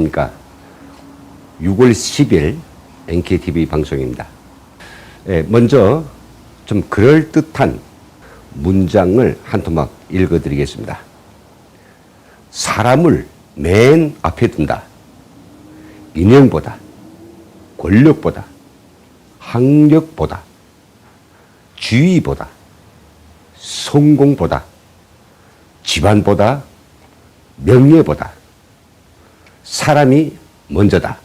안녕하십니까. 6월 10일 NKTV 방송입니다. 먼저 좀 그럴듯한 문장을 한 토막 읽어드리겠습니다. 사람을 맨 앞에 둔다. 인형보다, 권력보다, 학력보다, 지위보다, 성공보다, 집안보다, 명예보다 사람이 먼저다.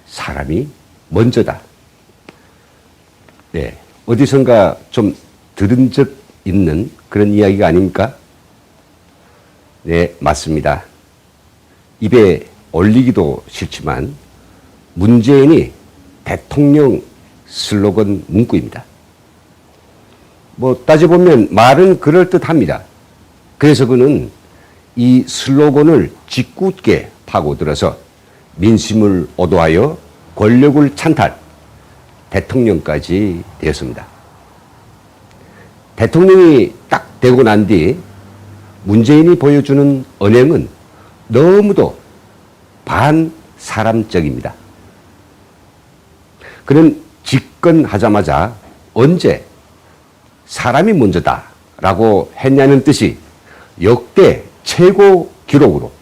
사람이 먼저다. 네, 어디선가 좀 들은 적 있는 그런 이야기가 아닙니까? 네, 맞습니다. 입에 올리기도 싫지만 문재인이 대통령 슬로건 문구입니다. 따져보면 말은 그럴듯합니다. 그래서 그는 이 슬로건을 짓궂게 파고들어서 민심을 오도하여 권력을 찬탈, 대통령까지 되었습니다. 대통령이 딱 되고 난 뒤 문재인이 보여주는 언행은 너무도 반사람적입니다. 그는 집권하자마자 언제 사람이 먼저다라고 했냐는 뜻이 역대 최고 기록으로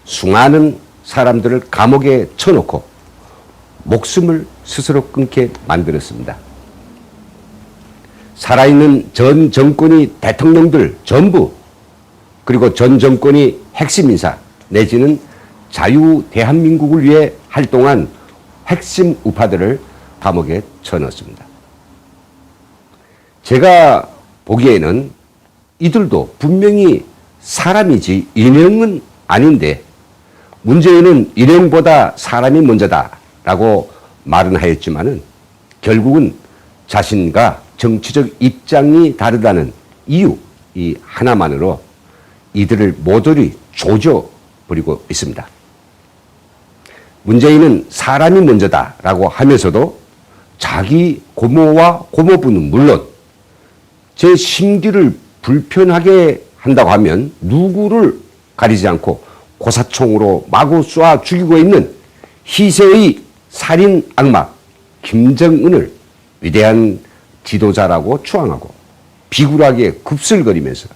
수많은 사람들을 감옥에 쳐놓고 목숨을 스스로 끊게 만들었습니다. 살아있는 전 정권이 대통령들 전부, 그리고 전 정권이 핵심 인사 내지는 자유 대한민국을 위해 활동한 핵심 우파들을 감옥에 쳐넣었습니다. 제가 보기에는 이들도 분명히 사람이지 인형은 아닌데 문재인은 인형보다 사람이 먼저다라고 말은 하였지만은 결국은 자신과 정치적 입장이 다르다는 이유 이 하나만으로 이들을 모조리 조져버리고 있습니다. 문재인은 사람이 먼저다라고 하면서도 자기 고모와 고모부는 물론 제 심기를 불편하게 한다고 하면 누구를 가리지 않고 고사총으로 마구 쏴 죽이고 있는 희세의 살인 악마 김정은을 위대한 지도자라고 추앙하고 비굴하게 급슬거리면서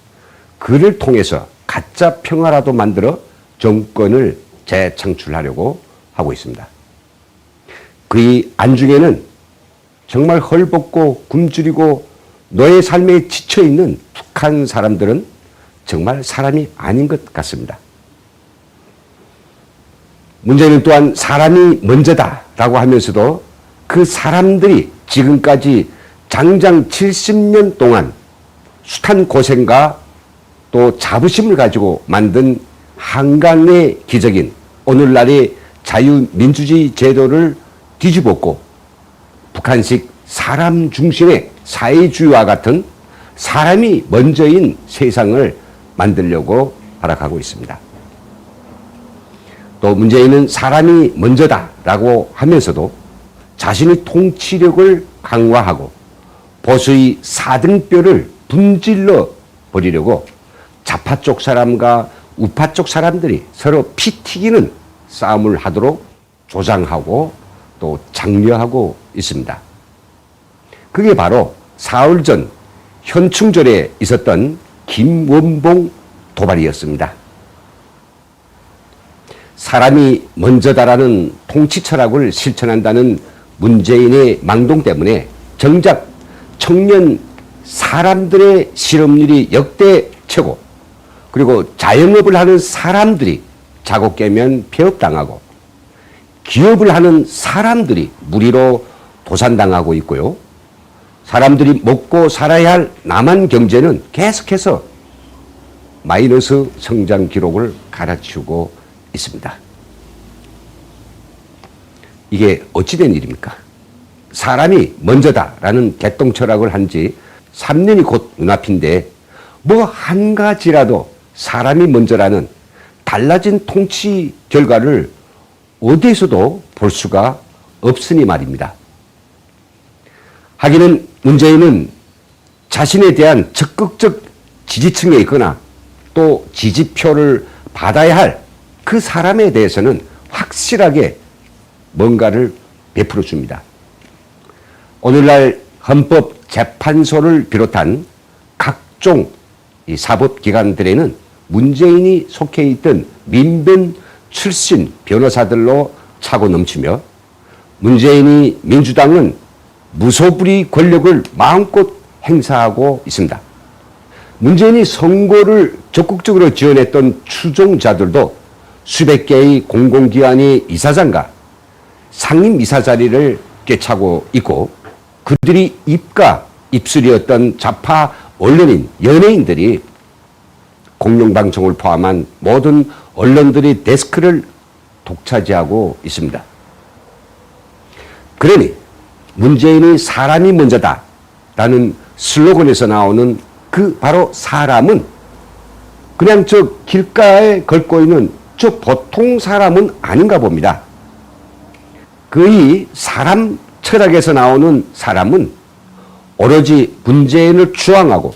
그를 통해서 가짜 평화라도 만들어 정권을 재창출하려고 하고 있습니다. 그의 안중에는 정말 헐벗고 굶주리고 노예 삶에 지쳐있는 북한 사람들은 정말 사람이 아닌 것 같습니다. 문제는 또한 사람이 먼저다라고 하면서도 그 사람들이 지금까지 장장 70년 동안 숱한 고생과 또 자부심을 가지고 만든 한강의 기적인 오늘날의 자유민주주의 제도를 뒤집었고 북한식 사람 중심의 사회주의와 같은 사람이 먼저인 세상을 만들려고 발악하고 있습니다. 또 문재인은 사람이 먼저다라고 하면서도 자신의 통치력을 강화하고 보수의 4등뼈를 분질러 버리려고 좌파 쪽 사람과 우파 쪽 사람들이 서로 피 튀기는 싸움을 하도록 조장하고 또 장려하고 있습니다. 그게 바로 사흘 전 현충절에 있었던 김원봉 도발이었습니다. 사람이 먼저다라는 통치 철학을 실천한다는 문재인의 망동 때문에 정작 청년 사람들의 실업률이 역대 최고, 그리고 자영업을 하는 사람들이 자고 깨면 폐업당하고 기업을 하는 사람들이 무리로 도산당하고 있고요. 사람들이 먹고 살아야 할 남한 경제는 계속해서 마이너스 성장 기록을 갈아치우고 있습니다. 이게 어찌된 일입니까? 사람이 먼저다라는 개똥 철학을 한 지 3년이 곧 눈앞인데 한 가지라도 사람이 먼저라는 달라진 통치 결과를 어디에서도 볼 수가 없으니 말입니다. 하기는 문재인은 자신에 대한 적극적 지지층에 있거나 또 지지표를 받아야 할 그 사람에 대해서는 확실하게 뭔가를 베풀어 줍니다. 오늘날 헌법재판소를 비롯한 각종 이 사법기관들에는 문재인이 속해 있던 민변 출신 변호사들로 차고 넘치며 문재인이 민주당은 무소불위 권력을 마음껏 행사하고 있습니다. 문재인이 선거를 적극적으로 지원했던 추종자들도 수백 개의 공공기관의 이사장과 상임이사 자리를 꿰차고 있고 그들이 입가 입술이었던 좌파 언론인, 연예인들이 공영방송을 포함한 모든 언론들의 데스크를 독차지하고 있습니다. 그러니 문재인이 사람이 먼저다 라는 슬로건에서 나오는 그 바로 사람은 그냥 저 길가에 걸고 있는 저 보통 사람은 아닌가 봅니다. 그 사람 철학에서 나오는 사람은 오로지 문재인을 추앙하고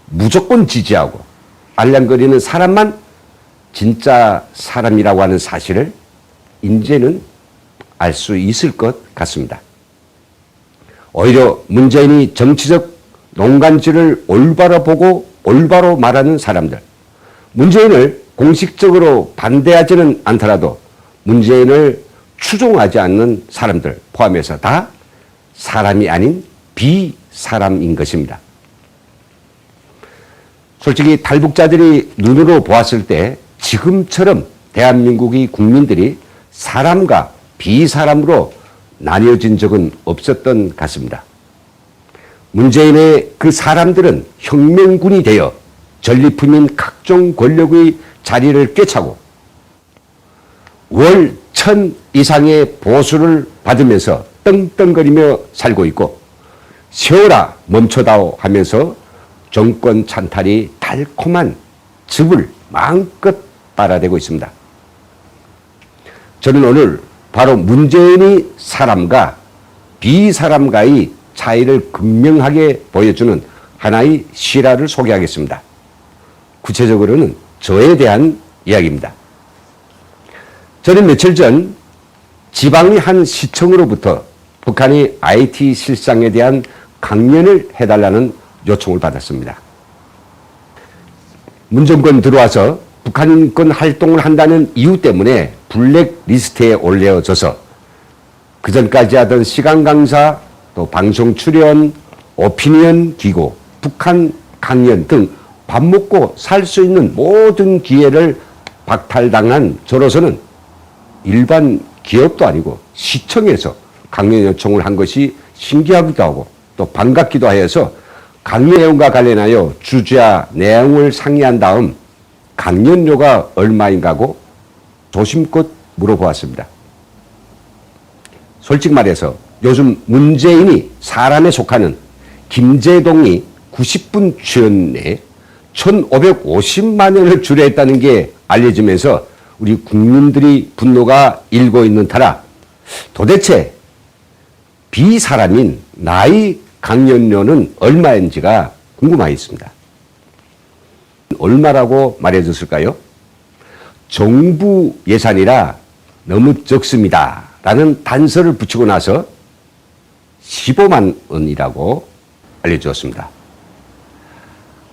무조건 지지하고 알랑거리는 사람만 진짜 사람이라고 하는 사실을 이제는 알 수 있을 것 같습니다. 오히려 문재인이 정치적 농간질을 올바로 보고 올바로 말하는 사람들, 문재인을 공식적으로 반대하지는 않더라도 문재인을 추종하지 않는 사람들 포함해서 다 사람이 아닌 비사람인 것입니다. 솔직히 탈북자들이 눈으로 보았을 때 지금처럼 대한민국의 국민들이 사람과 비사람으로 나뉘어진 적은 없었던 것 같습니다. 문재인의 그 사람들은 혁명군이 되어 전리품인 각종 권력의 자리를 꿰차고 월 1,000 이상의 보수를 받으면서 떵떵거리며 살고 있고 세월아 멈춰다오 하면서 정권 찬탈이 달콤한 즙을 마음껏 빨아대고 있습니다. 저는 오늘 바로 문재인이 사람과 비사람과의 차이를 극명하게 보여주는 하나의 실화를 소개하겠습니다. 구체적으로는 저에 대한 이야기입니다. 저는 며칠 전 지방의 한 시청으로부터 북한의 IT 실상에 대한 강연을 해달라는 요청을 받았습니다. 문정권 들어와서 북한권 활동을 한다는 이유 때문에 블랙리스트에 올려져서 그전까지 하던 시간 강사, 또 방송 출연, 오피니언 기고, 북한 강연 등 밥 먹고 살 수 있는 모든 기회를 박탈당한 저로서는 일반 기업도 아니고 시청에서 강연 요청을 한 것이 신기하기도 하고 또 반갑기도 하여서 강연 내용과 관련하여 주제와 내용을 상의한 다음 강연료가 얼마인가고 조심껏 물어보았습니다. 솔직히 말해서 요즘 문재인이 사람에 속하는 김제동이 90분 출연에 1,550만 원을 주례했다는 게 알려지면서 우리 국민들이 분노가 일고 있는 터라 도대체 비사람인 나의 강연료는 얼마인지가 궁금하였습니다. 얼마라고 말해줬을까요? 정부 예산이라 너무 적습니다 라는 단서를 붙이고 나서 15만 원이라고 알려주었습니다.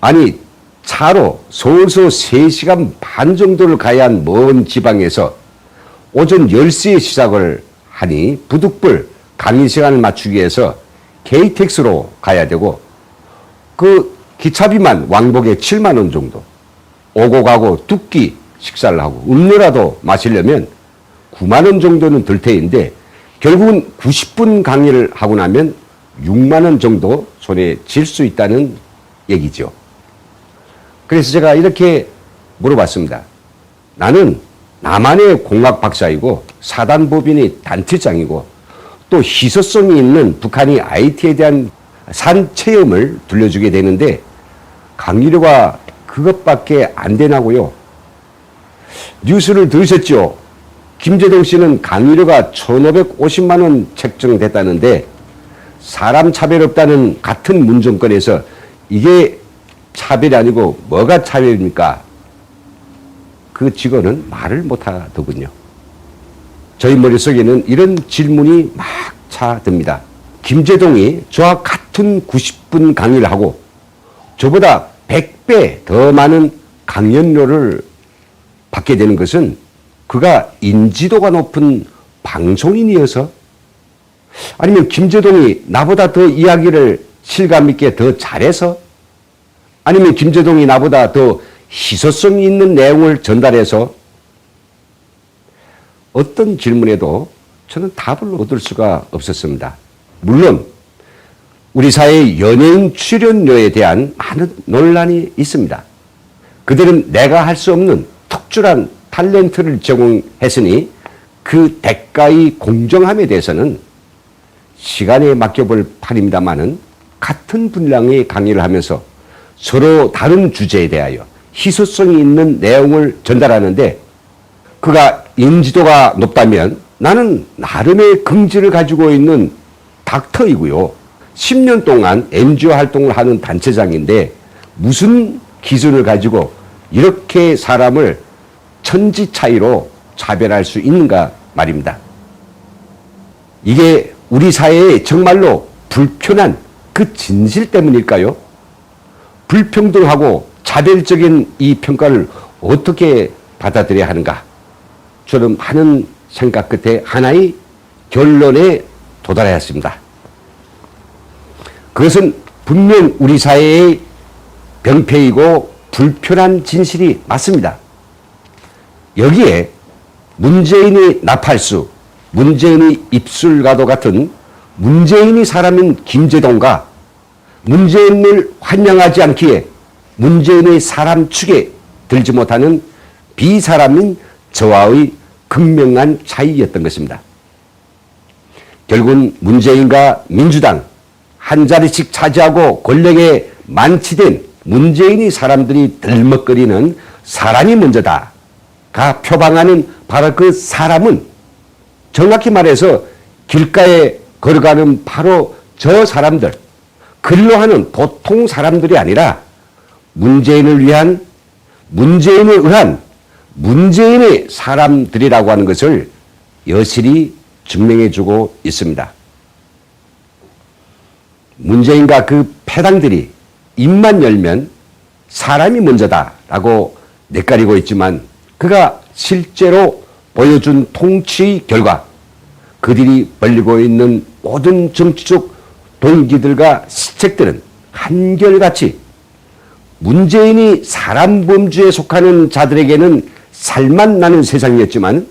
아니 차로 서울서 3시간 반 정도를 가야 한 먼 지방에서 오전 10시에 시작을 하니 부득불 강의 시간을 맞추기 위해서 KTX로 가야 되고 그 기차비만 왕복에 7만 원 정도, 오고 가고 두 끼 식사를 하고 음료라도 마시려면 9만 원 정도는 들 테인데 결국은 90분 강의를 하고 나면 6만 원 정도 손에 쥘 수 있다는 얘기죠. 그래서 제가 이렇게 물어봤습니다. 나는 남한의 공학 박사이고 사단법인의 단체장이고 또 희소성이 있는 북한이 IT에 대한 산 체험을 들려주게 되는데 강의료가 그것밖에 안 되나고요. 뉴스를 들으셨죠? 김제동 씨는 강의료가 1,550만 원 책정됐다는데 사람 차별 없다는 같은 문정권에서 이게 차별이 아니고 뭐가 차별입니까? 그 직원은 말을 못하더군요. 저희 머릿속에는 이런 질문이 막 차듭니다. 김제동이 저와 같은 90분 강의를 하고 저보다 100배 더 많은 강연료를 받게 되는 것은 그가 인지도가 높은 방송인이어서, 아니면 김제동이 나보다 더 이야기를 실감 있게 더 잘해서, 아니면 김제동이 나보다 더 희소성 있는 내용을 전달해서, 어떤 질문에도 저는 답을 얻을 수가 없었습니다. 물론 우리 사회의 연예인 출연료에 대한 많은 논란이 있습니다. 그들은 내가 할 수 없는 특출한 탤런트를 제공했으니 그 대가의 공정함에 대해서는 시간에 맡겨볼 판입니다마는, 같은 분량의 강의를 하면서 서로 다른 주제에 대하여 희소성이 있는 내용을 전달하는데, 그가 인지도가 높다면 나는 나름의 긍지를 가지고 있는 닥터이고요. 10년 동안 NGO 활동을 하는 단체장인데 무슨 기준을 가지고 이렇게 사람을 천지 차이로 차별할 수 있는가 말입니다. 이게 우리 사회에 정말로 불편한 그 진실 때문일까요? 불평등하고 차별적인 이 평가를 어떻게 받아들여야 하는가? 저는 많은 생각 끝에 하나의 결론에 도달하였습니다. 그것은 분명 우리 사회의 병폐이고 불편한 진실이 맞습니다. 여기에 문재인의 나팔수, 문재인의 입술과도 같은 문재인이 사람인 김제동과 문재인을 환영하지 않기에 문재인의 사람 축에 들지 못하는 비사람인 저와의 극명한 차이였던 것입니다. 결국은 문재인과 민주당 한 자리씩 차지하고 권력에 만치된 문재인이 사람들이 들먹거리는 사람이 먼저다가 표방하는 바로 그 사람은, 정확히 말해서 길가에 걸어가는 바로 저 사람들, 근로하는 보통 사람들이 아니라 문재인을 위한, 문재인에 의한 문재인의 사람들이라고 하는 것을 여실히 증명해주고 있습니다. 문재인과 그 패당들이 입만 열면 사람이 먼저다라고 내까리고 있지만, 그가 실제로 보여준 통치 결과 그들이 벌리고 있는 모든 정치적 동기들과 시책들은 한결같이 문재인이 사람 범주에 속하는 자들에게는 살만 나는 세상이었지만,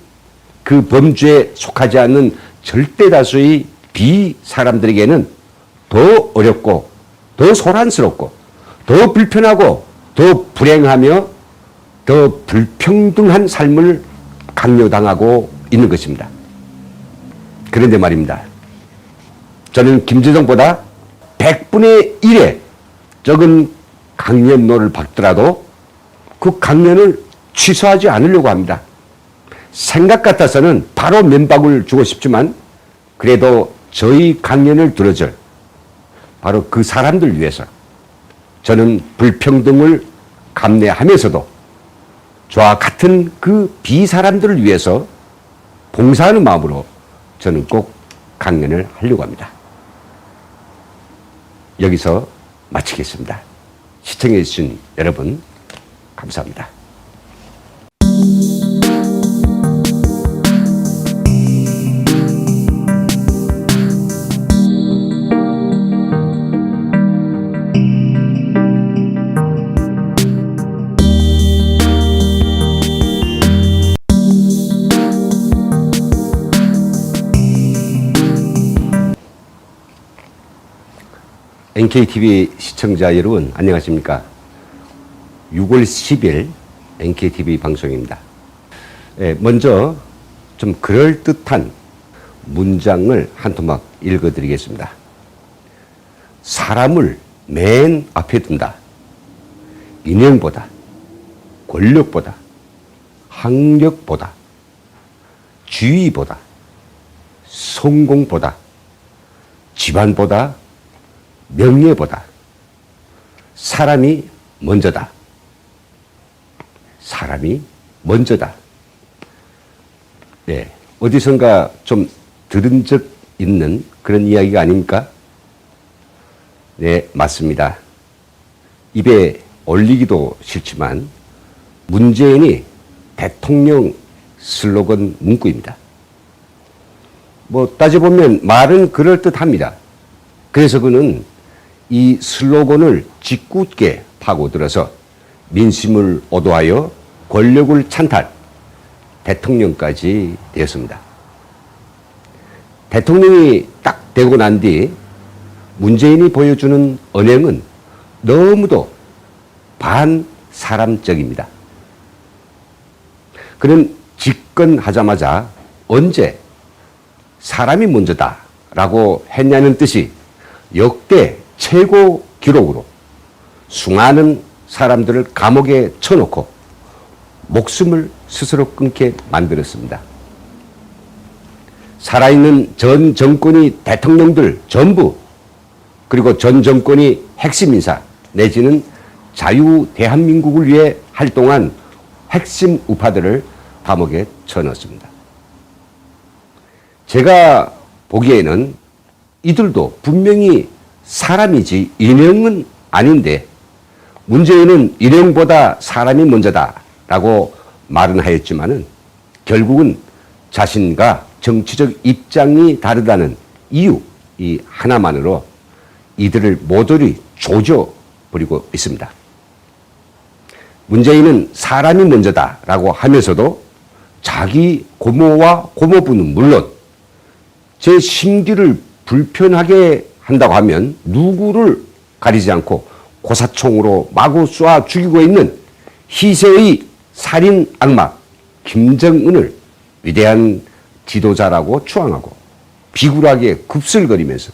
그 범주에 속하지 않는 절대 다수의 비사람들에게는 더 어렵고 더 소란스럽고 더 불편하고 더 불행하며 더 불평등한 삶을 강요당하고 있는 것입니다. 그런데 말입니다. 저는 김제동보다 100분의 1의 적은 강연료를 받더라도 그 강연을 취소하지 않으려고 합니다. 생각 같아서는 바로 면박을 주고 싶지만, 그래도 저희 강연을 들어줄 바로 그 사람들 위해서 저는 불평등을 감내하면서도 저와 같은 그 비사람들을 위해서 봉사하는 마음으로 저는 꼭 강연을 하려고 합니다. 여기서 마치겠습니다. 시청해 주신 여러분 감사합니다. NKTV 시청자 여러분 안녕하십니까? 6월 10일 NKTV 방송입니다. 먼저 좀 그럴듯한 문장을 한 토막 읽어드리겠습니다. 사람을 맨 앞에 둔다. 인형보다, 권력보다, 학력보다, 지위보다, 성공보다, 집안보다, 명예보다 사람이 먼저다. 사람이 먼저다. 네, 어디선가 좀 들은 적 있는 그런 이야기가 아닙니까? 네, 맞습니다. 입에 올리기도 싫지만 문재인이 대통령 슬로건 문구입니다. 따져보면 말은 그럴듯합니다. 그래서 그는 이 슬로건을 짓궂게 파고들어서 민심을 오도하여 권력을 찬탈 대통령까지 되었습니다. 대통령이 딱 되고 난 뒤 문재인이 보여주는 언행은 너무도 반사람적입니다. 그는 집권하자마자 언제 사람이 먼저다라고 했냐는 뜻이 역대 최고 기록으로 수많은 사람들을 감옥에 쳐놓고 목숨을 스스로 끊게 만들었습니다. 살아있는 전 정권이 대통령들 전부 그리고 전 정권이 핵심 인사 내지는 자유 대한민국을 위해 활동한 핵심 우파들을 감옥에 쳐넣었습니다. 제가 보기에는 이들도 분명히 사람이지 인형은 아닌데 문재인은 인형보다 사람이 먼저다라고 말은 하였지만은 결국은 자신과 정치적 입장이 다르다는 이유 이 하나만으로 이들을 모조리 조져버리고 있습니다. 문재인은 사람이 먼저다라고 하면서도 자기 고모와 고모부는 물론 제 심기를 불편하게 한다고 하면 누구를 가리지 않고 고사총으로 마구 쏴 죽이고 있는 희세의 살인 악마 김정은을 위대한 지도자라고 추앙하고 비굴하게 급슬거리면서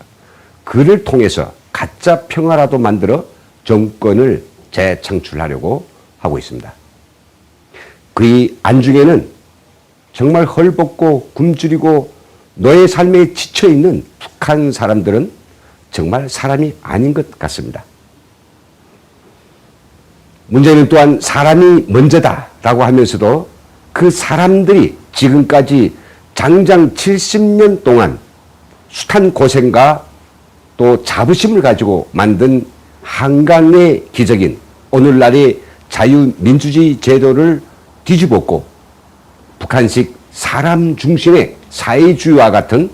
그를 통해서 가짜 평화라도 만들어 정권을 재창출하려고 하고 있습니다. 그의 안중에는 정말 헐벗고 굶주리고 너의 삶에 지쳐있는 북한 사람들은 정말 사람이 아닌 것 같습니다. 문제는 또한 사람이 먼저다라고 하면서도 그 사람들이 지금까지 장장 70년 동안 숱한 고생과 또 자부심을 가지고 만든 한강의 기적인 오늘날의 자유민주주의 제도를 뒤집었고 북한식 사람 중심의 사회주의와 같은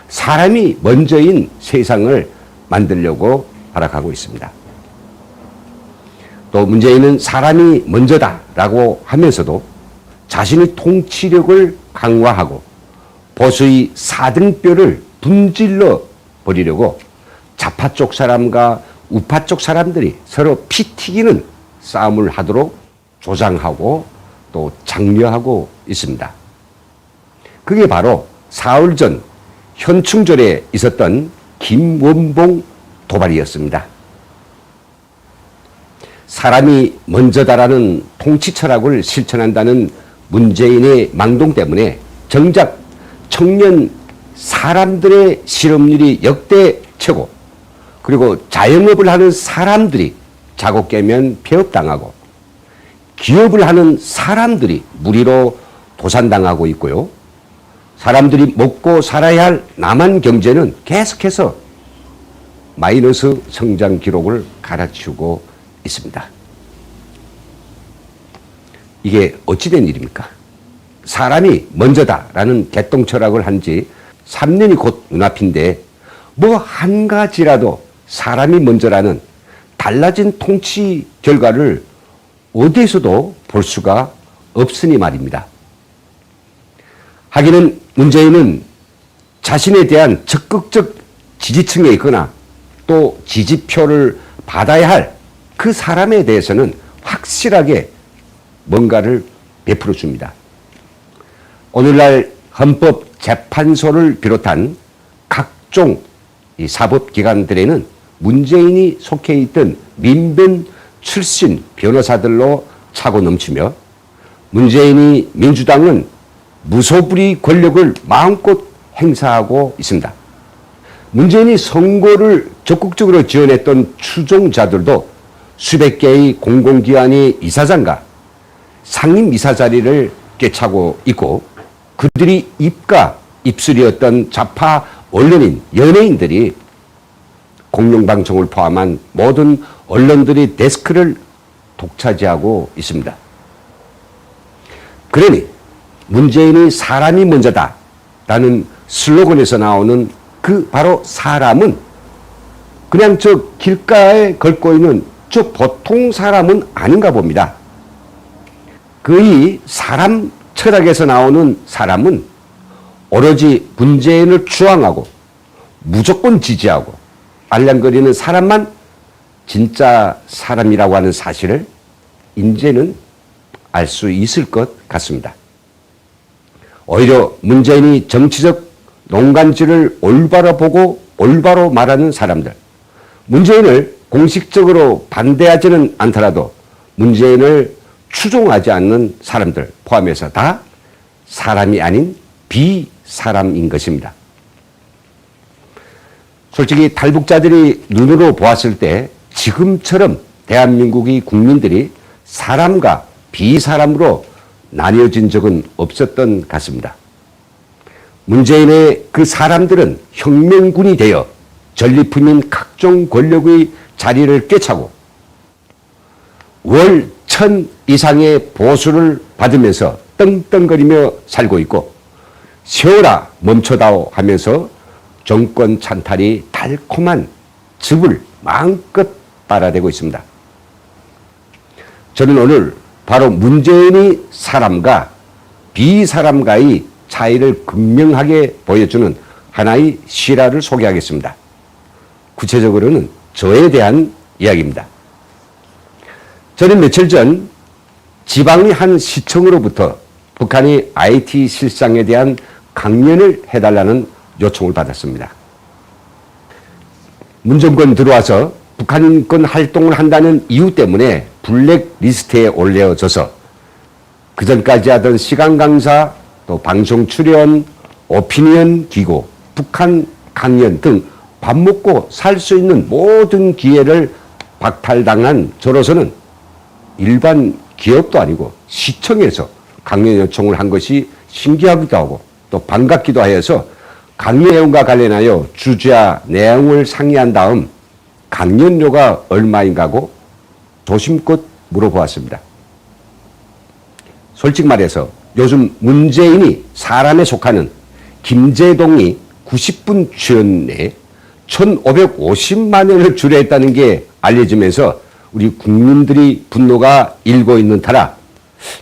사람이 먼저인 세상을 만들려고 발악하고 있습니다. 또 문재인은 사람이 먼저다라고 하면서도 자신의 통치력을 강화하고 보수의 4등뼈를 분질러 버리려고 좌파 쪽 사람과 우파 쪽 사람들이 서로 피 튀기는 싸움을 하도록 조장하고 또 장려하고 있습니다. 그게 바로 사흘 전 현충절에 있었던 김원봉 도발이었습니다. 사람이 먼저다라는 통치 철학을 실천한다는 문재인의 망동 때문에 정작 청년 사람들의 실업률이 역대 최고, 그리고 자영업을 하는 사람들이 자고 깨면 폐업당하고 기업을 하는 사람들이 무리로 도산당하고 있고요. 사람들이 먹고 살아야 할 남한 경제는 계속해서 마이너스 성장 기록을 갈아치우고 있습니다. 이게 어찌된 일입니까? 사람이 먼저다라는 개똥 철학을 한 지 3년이 곧 눈앞인데 뭐 한 가지라도 사람이 먼저라는 달라진 통치 결과를 어디에서도 볼 수가 없으니 말입니다. 하기는 문재인은 자신에 대한 적극적 지지층에 있거나 또 지지표를 받아야 할 그 사람에 대해서는 확실하게 뭔가를 베풀어 줍니다. 오늘날 헌법재판소를 비롯한 각종 이 사법기관들에는 문재인이 속해 있던 민변 출신 변호사들로 차고 넘치며 문재인이 민주당은 무소불위 권력을 마음껏 행사하고 있습니다. 문재인이 선거를 적극적으로 지원했던 추종자들도 수백 개의 공공기관의 이사장과 상임이사 자리를 꿰차고 있고 그들이 입과 입술이었던 좌파 언론인, 연예인들이 공영방송을 포함한 모든 언론들의 데스크를 독차지하고 있습니다. 그러니 문재인이 사람이 먼저다 라는 슬로건에서 나오는 그 바로 사람은 그냥 저 길가에 걸고 있는 저 보통 사람은 아닌가 봅니다. 그 사람 철학에서 나오는 사람은 오로지 문재인을 추앙하고 무조건 지지하고 알랑거리는 사람만 진짜 사람이라고 하는 사실을 이제는 알 수 있을 것 같습니다. 오히려 문재인이 정치적 농간질을 올바로 보고 올바로 말하는 사람들, 문재인을 공식적으로 반대하지는 않더라도 문재인을 추종하지 않는 사람들 포함해서 다 사람이 아닌 비사람인 것입니다. 솔직히 탈북자들이 눈으로 보았을 때 지금처럼 대한민국의 국민들이 사람과 비사람으로 나뉘어진 적은 없었던 것 같습니다. 문재인의 그 사람들은 혁명군이 되어 전리품인 각종 권력의 자리를 꿰차고 월 1,000 이상의 보수를 받으면서 떵떵거리며 살고 있고 세월아 멈춰다오 하면서 정권 찬탈이 달콤한 즙을 마음껏 빨아대고 있습니다. 저는 오늘 바로 문재인이 사람과 비사람과의 차이를 극명하게 보여주는 하나의 실화를 소개하겠습니다. 구체적으로는 저에 대한 이야기입니다. 저는 며칠 전 지방의 한 시청으로부터 북한의 IT 실상에 대한 강연을 해달라는 요청을 받았습니다. 문정권 들어와서 북한권 활동을 한다는 이유 때문에 블랙리스트에 올려져서 그전까지 하던 시간 강사, 또 방송 출연, 오피니언 기고, 북한 강연 등 밥 먹고 살 수 있는 모든 기회를 박탈당한 저로서는 일반 기업도 아니고 시청에서 강연 요청을 한 것이 신기하기도 하고 또 반갑기도 하여서 강연 내용과 관련하여 주제와 내용을 상의한 다음 강연료가 얼마인가고 조심껏 물어보았습니다. 솔직히 말해서 요즘 문재인이 사람에 속하는 김제동이 90분 출연에 1,550만 원을 주례했다는 게 알려지면서 우리 국민들이 분노가 일고 있는 터라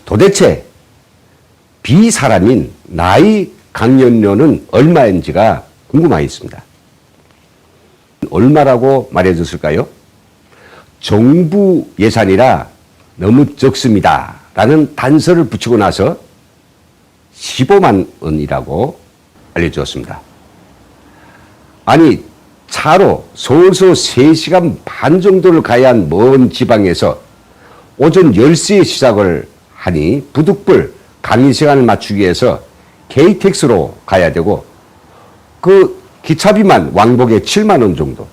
도대체 비사람인 나의 강연료는 얼마인지가 궁금하겠습니다. 얼마라고 말해줬을까요? 정부 예산이라 너무 적습니다 라는 단서를 붙이고 나서 15만 원이라고 알려주었습니다. 아니 차로 서울서 3시간 반 정도를 가야 한 먼 지방에서 오전 10시에 시작을 하니 부득불 강의 시간을 맞추기 위해서 KTX로 가야 되고 그 기차비만 왕복에 7만 원 정도,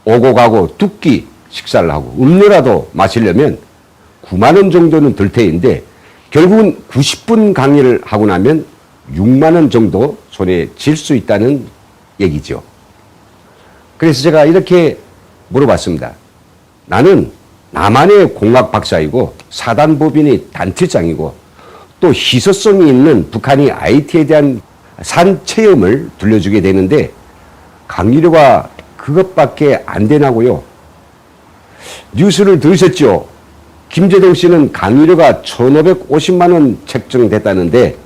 오고 가고 두 끼 식사를 하고 음료라도 마시려면 9만 원 정도는 들 테인데 결국은 90분 강의를 하고 나면 6만 원 정도 손에 쥘 수 있다는 얘기죠. 그래서 제가 이렇게 물어봤습니다. 나는 남한의 공학 박사이고 사단법인의 단체장이고 또 희소성이 있는 북한이 IT에 대한 산 체험을 들려주게 되는데 강의료가 그것밖에 안 되나고요. 뉴스를 들으셨죠? 김제동 씨는 강의료가 1,550만 원 책정됐다는데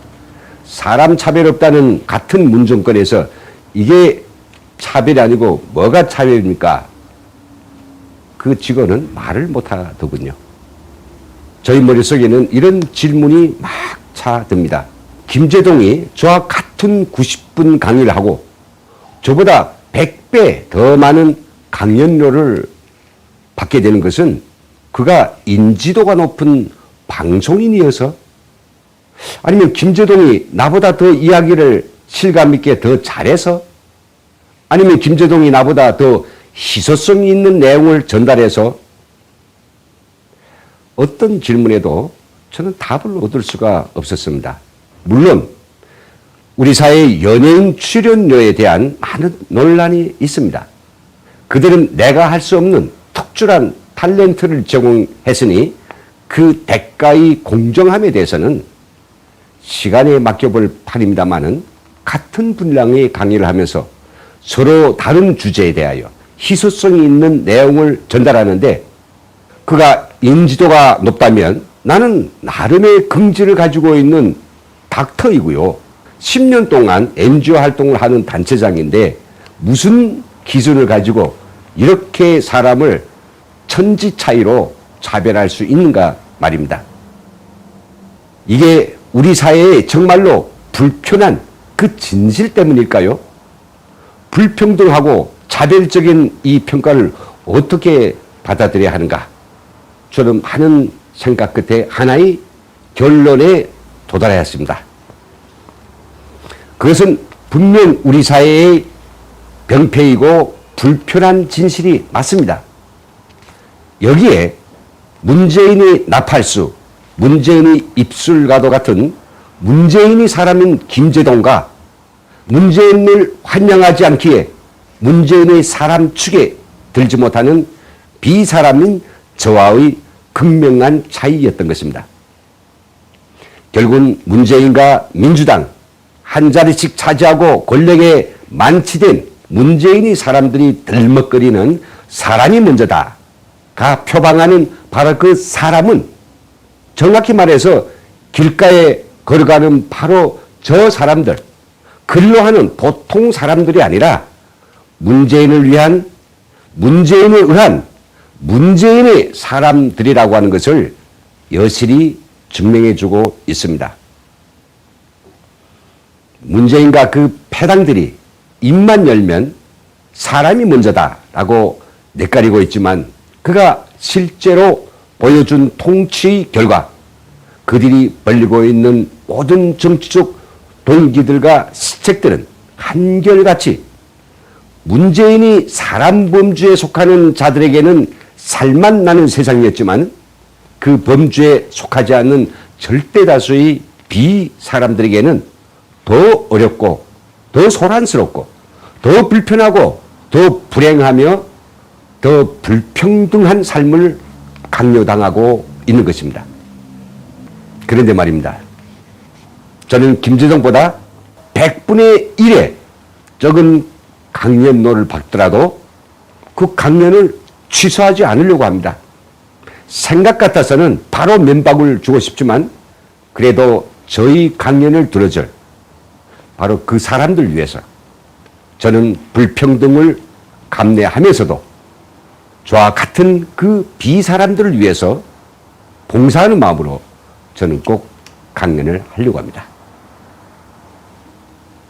사람 차별 없다는 같은 문정권에서 이게 차별이 아니고 뭐가 차별입니까? 그 직원은 말을 못하더군요. 저희 머릿속에는 이런 질문이 막 차듭니다. 김제동이 저와 같은 90분 강의를 하고 저보다 100배 더 많은 강연료를 받게 되는 것은 그가 인지도가 높은 방송인이어서 아니면 김제동이 나보다 더 이야기를 실감 있게 더 잘해서 아니면 김제동이 나보다 더 희소성이 있는 내용을 전달해서 어떤 질문에도 저는 답을 얻을 수가 없었습니다. 물론 우리 사회의 연예인 출연료에 대한 많은 논란이 있습니다. 그들은 내가 할 수 없는 특출한 탤런트를 제공했으니 그 대가의 공정함에 대해서는 시간에 맡겨볼 판입니다마는 같은 분량의 강의를 하면서 서로 다른 주제에 대하여 희소성이 있는 내용을 전달하는데 그가 인지도가 높다면 나는 나름의 긍지를 가지고 있는 닥터이고요. 10년 동안 NGO 활동을 하는 단체장인데 무슨 기준을 가지고 이렇게 사람을 천지 차이로 차별할 수 있는가 말입니다. 이게 우리 사회에 정말로 불편한 그 진실 때문일까요? 불평등하고 차별적인 이 평가를 어떻게 받아들여야 하는가? 저는 많은 생각 끝에 하나의 결론에 도달하였습니다. 그것은 분명 우리 사회의 병폐이고 불편한 진실이 맞습니다. 여기에 문재인의 나팔수, 문재인의 입술과도 같은 문재인이 사람인 김제동과 문재인을 환영하지 않기에 문재인의 사람 축에 들지 못하는 비사람인 저와의 극명한 차이였던 것입니다. 결국은 문재인과 민주당 한 자리씩 차지하고 권력에 만치된 문재인이 사람들이 들먹거리는 사람이 먼저다가 표방하는 바로 그 사람은 정확히 말해서 길가에 걸어가는 바로 저 사람들, 근로하는 보통 사람들이 아니라 문재인을 위한, 문재인에 의한 문재인의 사람들이라고 하는 것을 여실히 증명해주고 있습니다. 문재인과 그 패당들이 입만 열면 사람이 먼저다라고 내까리고 있지만 그가 실제로 보여준 통치의 결과 그들이 벌리고 있는 모든 정치적 동기들과 시책들은 한결같이 문재인이 사람 범주에 속하는 자들에게는 살만 나는 세상이었지만 그 범주에 속하지 않는 절대 다수의 비사람들에게는 더 어렵고 더 소란스럽고 더 불편하고 더 불행하며 더 불평등한 삶을 강요당하고 있는 것입니다. 그런데 말입니다. 저는 김재동보다 100분의 1의 적은 강연료를 받더라도 그 강연을 취소하지 않으려고 합니다. 생각 같아서는 바로 면박을 주고 싶지만 그래도 저희 강연을 들어줄 바로 그 사람들 위해서 저는 불평등을 감내하면서도 저와 같은 그 비사람들을 위해서 봉사하는 마음으로 저는 꼭 강연을 하려고 합니다.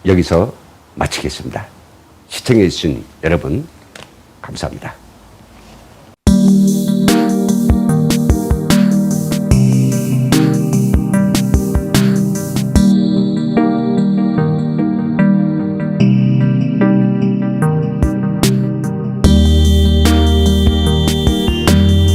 여기서 마치겠습니다. 시청해 주신 여러분 감사합니다.